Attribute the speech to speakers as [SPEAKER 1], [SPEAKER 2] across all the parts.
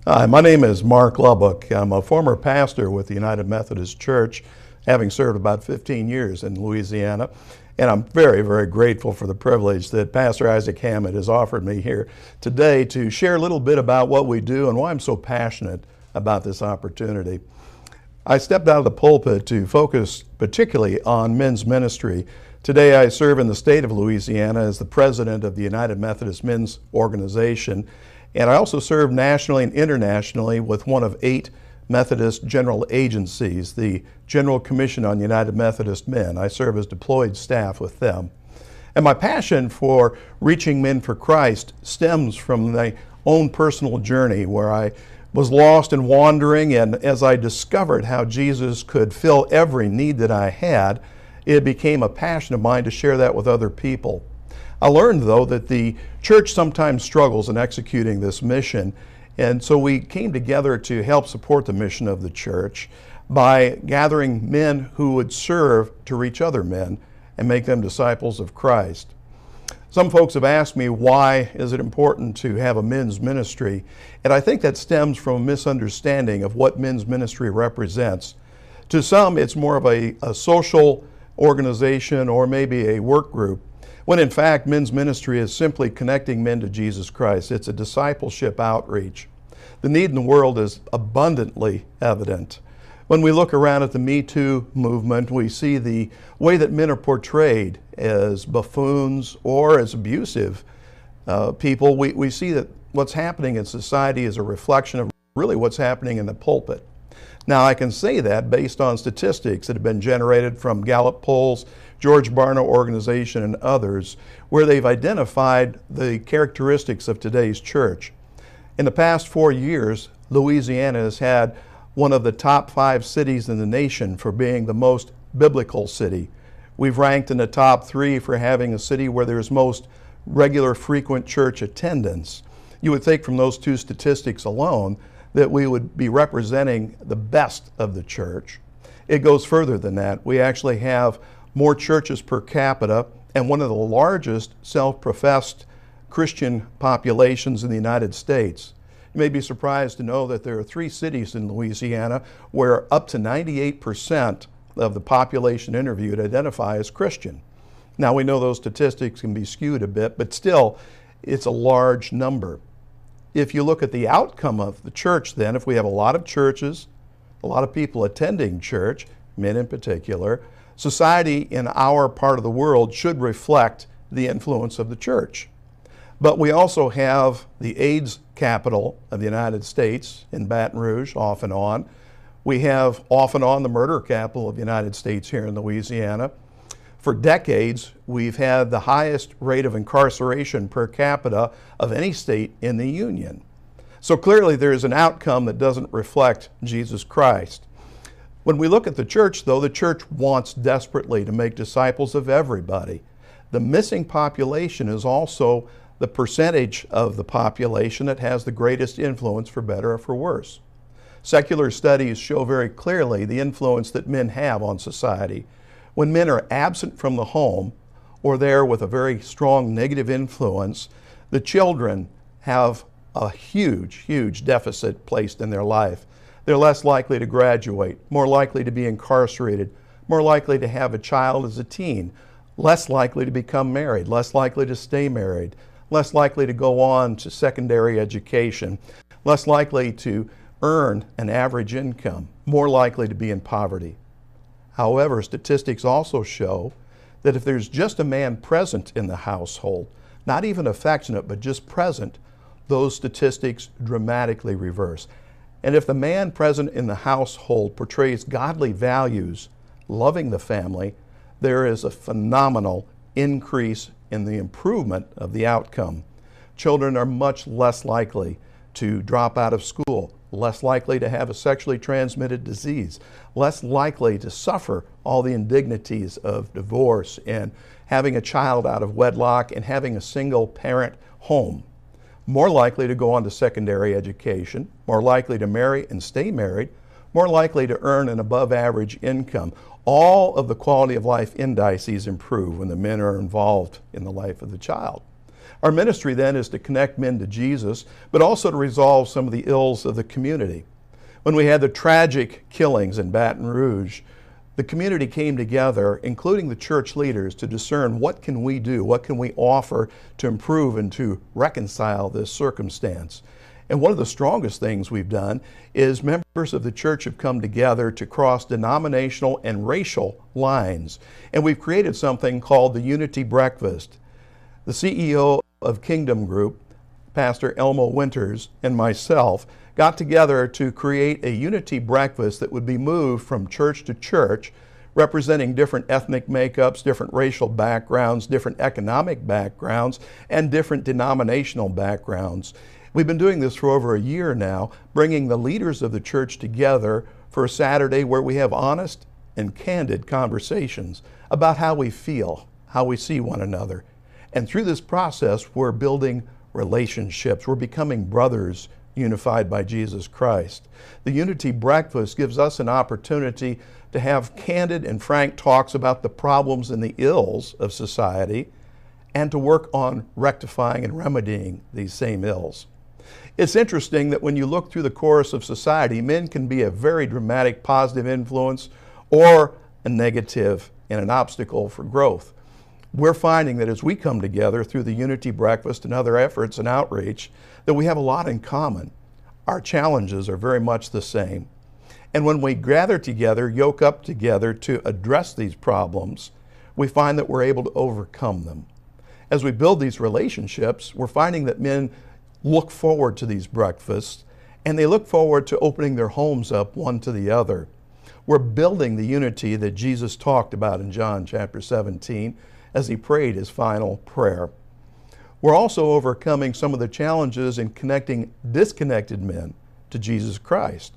[SPEAKER 1] Hi, my name is Mark Lubbock. I'm a former pastor with the United Methodist Church, having served about 15 years in Louisiana. And I'm very, very grateful for the privilege that Pastor Isaac Hammond has offered me here today to share a little bit about what we do and why I'm so passionate about this opportunity. I stepped out of the pulpit to focus particularly on men's ministry. Today I serve in the state of Louisiana as the president of the United Methodist Men's Organization, and I also serve nationally and internationally with one of 8 Methodist general agencies, the General Commission on United Methodist Men. I serve as deployed staff with them. And my passion for reaching men for Christ stems from my own personal journey where I was lost and wandering, and as I discovered how Jesus could fill every need that I had, it became a passion of mine to share that with other people. I learned, though, that the church sometimes struggles in executing this mission, and so we came together to help support the mission of the church by gathering men who would serve to reach other men and make them disciples of Christ. Some folks have asked me, why is it important to have a men's ministry? And I think that stems from a misunderstanding of what men's ministry represents. To some, it's more of a social organization or maybe a work group, when in fact men's ministry is simply connecting men to Jesus Christ. It's a discipleship outreach. The need in the world is abundantly evident. When we look around at the Me Too movement, we see the way that men are portrayed as buffoons or as abusive people. We see that what's happening in society is a reflection of really what's happening in the pulpit. Now, I can say that based on statistics that have been generated from Gallup polls, George Barna organization, and others, where they've identified the characteristics of today's church. In the past 4 years, Louisiana has had one of the top 5 cities in the nation for being the most biblical city. We've ranked in the top 3 for having a city where there's most regular, frequent church attendance. You would think from those 2 statistics alone that we would be representing the best of the church. It goes further than that. We actually have more churches per capita and one of the largest self-professed Christian populations in the United States. You may be surprised to know that there are 3 cities in Louisiana where up to 98% of the population interviewed identify as Christian. Now, we know those statistics can be skewed a bit, but still, it's a large number. If you look at the outcome of the church then, if we have a lot of churches, a lot of people attending church, men in particular, society in our part of the world should reflect the influence of the church. But we also have the AIDS capital of the United States in Baton Rouge, off and on. We have off and on the murder capital of the United States here in Louisiana. For decades, we've had the highest rate of incarceration per capita of any state in the Union. So clearly there is an outcome that doesn't reflect Jesus Christ. When we look at the church, though, the church wants desperately to make disciples of everybody. The missing population is also the percentage of the population that has the greatest influence, for better or for worse. Secular studies show very clearly the influence that men have on society. When men are absent from the home or there with a very strong negative influence, the children have a huge, huge deficit placed in their life. They're less likely to graduate, more likely to be incarcerated, more likely to have a child as a teen, less likely to become married, less likely to stay married, less likely to go on to secondary education, less likely to earn an average income, more likely to be in poverty. However, statistics also show that if there's just a man present in the household, not even affectionate, but just present, those statistics dramatically reverse. And if the man present in the household portrays godly values, loving the family, there is a phenomenal increase in the improvement of the outcome. Children are much less likely to drop out of school, less likely to have a sexually transmitted disease, less likely to suffer all the indignities of divorce and having a child out of wedlock and having a single parent home, more likely to go on to secondary education, more likely to marry and stay married, more likely to earn an above average income. All of the quality of life indices improve when the men are involved in the life of the child. Our ministry then is to connect men to Jesus, but also to resolve some of the ills of the community. When we had the tragic killings in Baton Rouge, the community came together, including the church leaders, to discern what can we do, what can we offer to improve and to reconcile this circumstance. And one of the strongest things we've done is members of the church have come together to cross denominational and racial lines. And we've created something called the Unity Breakfast. The CEO of Kingdom Group, Pastor Elmo Winters, and myself got together to create a unity breakfast that would be moved from church to church, representing different ethnic makeups, different racial backgrounds, different economic backgrounds, and different denominational backgrounds. We've been doing this for over a year now, bringing the leaders of the church together for a Saturday where we have honest and candid conversations about how we feel, how we see one another. And through this process, we're building relationships. We're becoming brothers unified by Jesus Christ. The Unity Breakfast gives us an opportunity to have candid and frank talks about the problems and the ills of society and to work on rectifying and remedying these same ills. It's interesting that when you look through the course of society, men can be a very dramatic positive influence or a negative and an obstacle for growth. We're finding that as we come together through the Unity Breakfast and other efforts and outreach, that we have a lot in common. Our challenges are very much the same. And when we gather together, yoke up together to address these problems, we find that we're able to overcome them. As we build these relationships, we're finding that men look forward to these breakfasts, and they look forward to opening their homes up one to the other. We're building the unity that Jesus talked about in John chapter 17 as he prayed his final prayer. We're also overcoming some of the challenges in connecting disconnected men to Jesus Christ.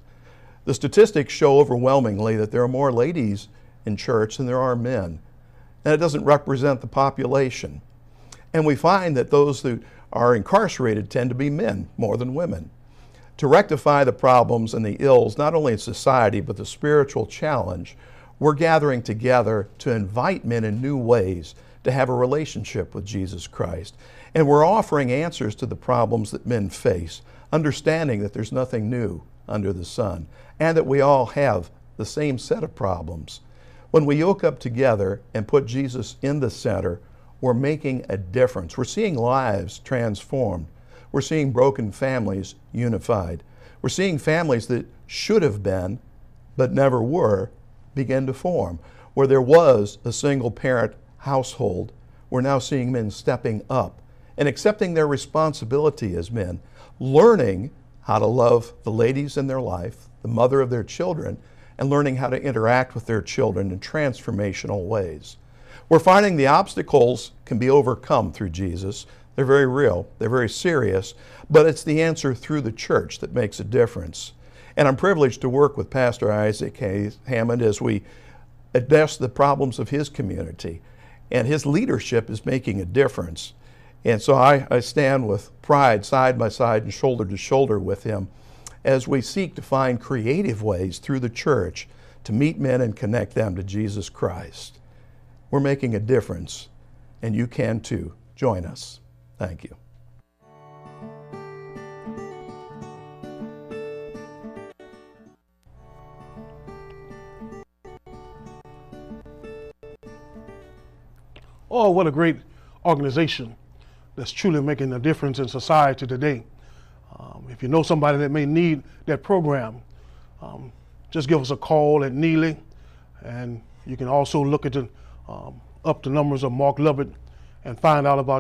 [SPEAKER 1] The statistics show overwhelmingly that there are more ladies in church than there are men, and it doesn't represent the population. And we find that those who are incarcerated tend to be men more than women. To rectify the problems and the ills, not only in society, but the spiritual challenge, we're gathering together to invite men in new ways to have a relationship with Jesus Christ. And we're offering answers to the problems that men face, understanding that there's nothing new under the sun, and that we all have the same set of problems. When we yoke up together and put Jesus in the center, we're making a difference. We're seeing lives transformed. We're seeing broken families unified. We're seeing families that should have been, but never were, begin to form. Where there was a single parent household, we're now seeing men stepping up and accepting their responsibility as men, learning how to love the ladies in their life, the mother of their children, and learning how to interact with their children in transformational ways. We're finding the obstacles can be overcome through Jesus. They're very real, they're very serious, but it's the answer through the church that makes a difference. And I'm privileged to work with Pastor Isaac Hammond as we address the problems of his community. And his leadership is making a difference. And so I stand with pride side by side and shoulder to shoulder with him as we seek to find creative ways through the church to meet men and connect them to Jesus Christ. We're making a difference, and you can too. Join us. Thank you.
[SPEAKER 2] Oh, what a great organization that's truly making a difference in society today. If you know somebody that may need that program, just give us a call at Neely, and you can also look at up the numbers of Mark Lubbock and find out about